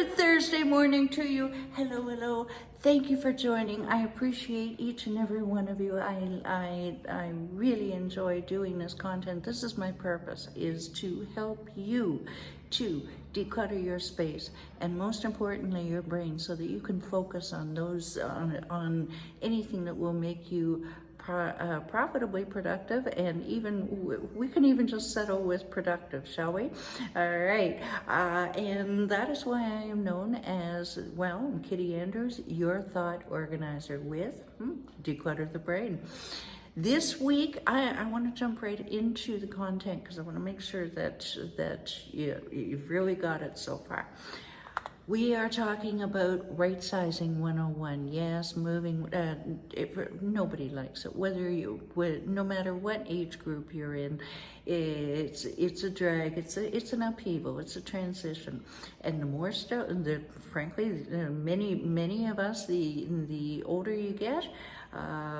Good Thursday morning to you. Hello, hello. Thank you for joining. I appreciate each and every one of you. I really enjoy doing this content. This is my purpose, is to help you to declutter your space and most importantly your brain so that you can focus on those on anything that will make you profitably productive, and even we can even just settle with productive, shall we? All right, and that is why I am known as, well, Kitti Andrews, your thought organizer with Declutter the Brain. This week, I want to jump right into the content because I want to make sure that you've really got it so far. We are talking about Rightsizing 101. Yes, moving, nobody likes it. No matter what age group you're in, it's a drag, it's an upheaval, it's a transition. And the more stuff, frankly, many of us, the older you get,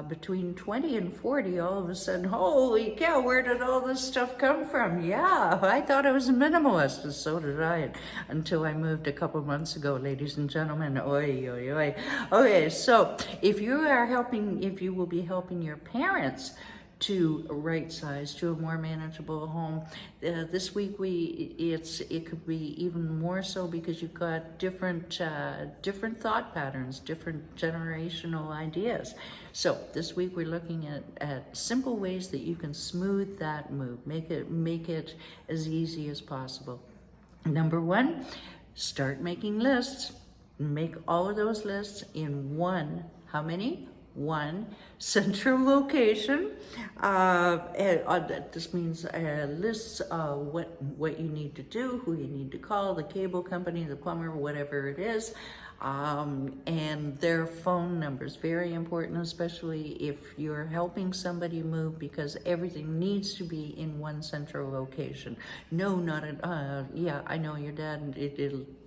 between 20 and 40, all of a sudden, holy cow, where did all this stuff come from? Yeah, I thought I was a minimalist, and so did I, until I moved a couple months ago, ladies and gentlemen. Oi, oi, oi. Okay, so if you will be helping your parents to right size to a more manageable home, this week it could be even more so because you've got different thought patterns, different generational ideas. So this week we're looking at simple ways that you can smooth that move, make it as easy as possible. Number one, start making lists. Make all of those lists in one, how many? One central location. This means lists what you need to do, who you need to call, the cable company, the plumber, whatever it is, and their phone numbers. Very important, especially if you're helping somebody move, because everything needs to be in one central location. No, not at yeah, I know your dad,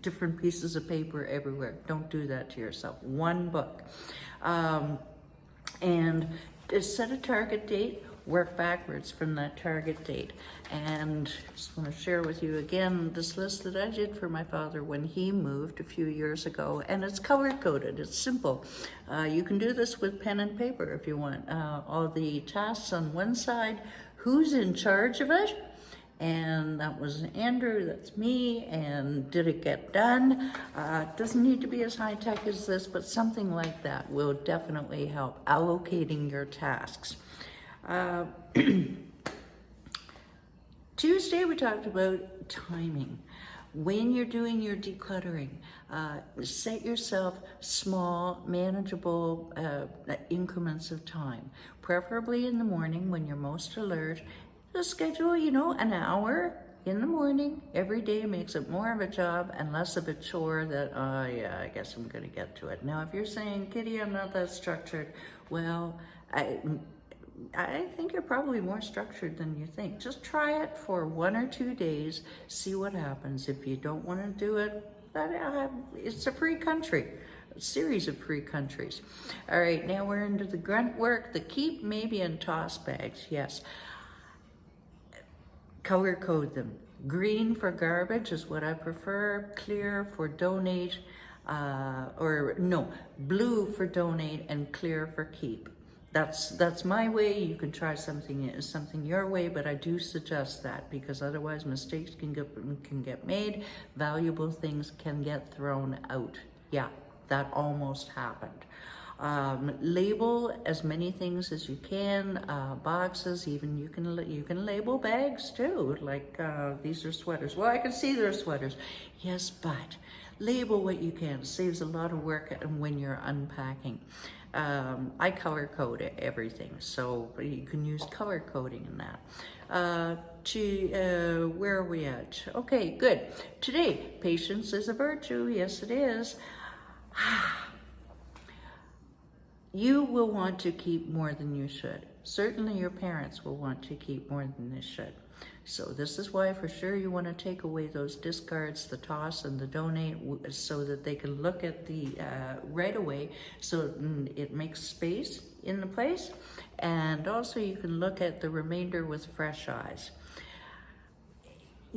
different pieces of paper everywhere. Don't do that to yourself. One book. And set a target date, work backwards from that target date. And just want to share with you again this list that I did for my father when he moved a few years ago, and it's color coded, it's simple. You can do this with pen and paper if you want. All the tasks on one side, who's in charge of it, and that was Andrew, that's me, and did it get done? It doesn't need to be as high tech as this, but something like that will definitely help allocating your tasks. Tuesday we talked about timing. When you're doing your decluttering, set yourself small, manageable increments of time, preferably in the morning when you're most alert. Just schedule, an hour in the morning every day. Makes it more of a job and less of a chore that, oh yeah, I guess I'm gonna get to it. Now, if you're saying, Kitti, I'm not that structured, well, I think you're probably more structured than you think. Just try it for 1 or 2 days, see what happens. If you don't want to do it, it's a free country. A series of free countries. All right, now we're into the grunt work, the keep, maybe, and toss bags. Yes. Color code them. Green for garbage is what I prefer. Clear for donate, blue for donate and clear for keep. That's my way. You can try something your way, but I do suggest that because otherwise mistakes can get made. Valuable things can get thrown out. Yeah, that almost happened. Label as many things as you can, boxes, even you can label bags too, like these are sweaters. Well, I can see they're sweaters. Yes, but label what you can. It saves a lot of work when you're unpacking. I color code everything, so you can use color coding in that. Where are we at? Okay, good. Today, patience is a virtue. Yes, it is. You will want to keep more than you should. Certainly your parents will want to keep more than they should. So this is why for sure you want to take away those discards, the toss and the donate, so that they can look at the right away, so it makes space in the place. And also you can look at the remainder with fresh eyes.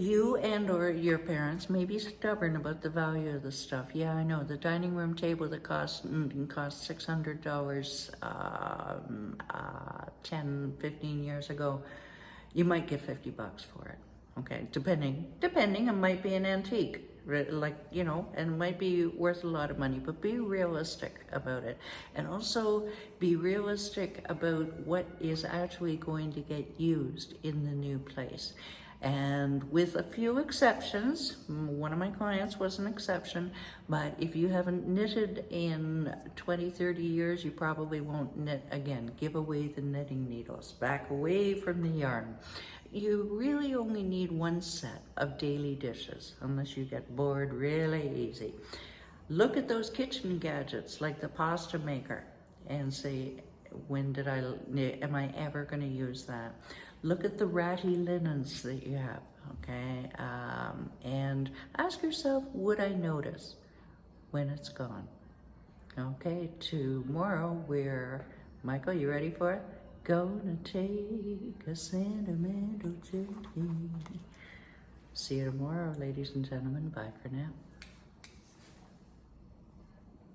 You and or your parents may be stubborn about the value of the stuff. Yeah, I know. The dining room table that cost $600 10, 15 years ago, you might get $50 for it. Okay, depending, it might be an antique, like, you know, and it might be worth a lot of money, but be realistic about it. And also be realistic about what is actually going to get used in the new place. And with a few exceptions, one of my clients was an exception, but if you haven't knitted in 20, 30 years, you probably won't knit again. Give away the knitting needles, back away from the yarn. You really only need one set of daily dishes, unless you get bored really easy. Look at those kitchen gadgets like the pasta maker and say, am I ever going to use that? Look at the ratty linens that you have, okay? And ask yourself, would I notice when it's gone? Okay, tomorrow Michael, you ready for it? Gonna take a sentimental journey. See you tomorrow, ladies and gentlemen. Bye for now.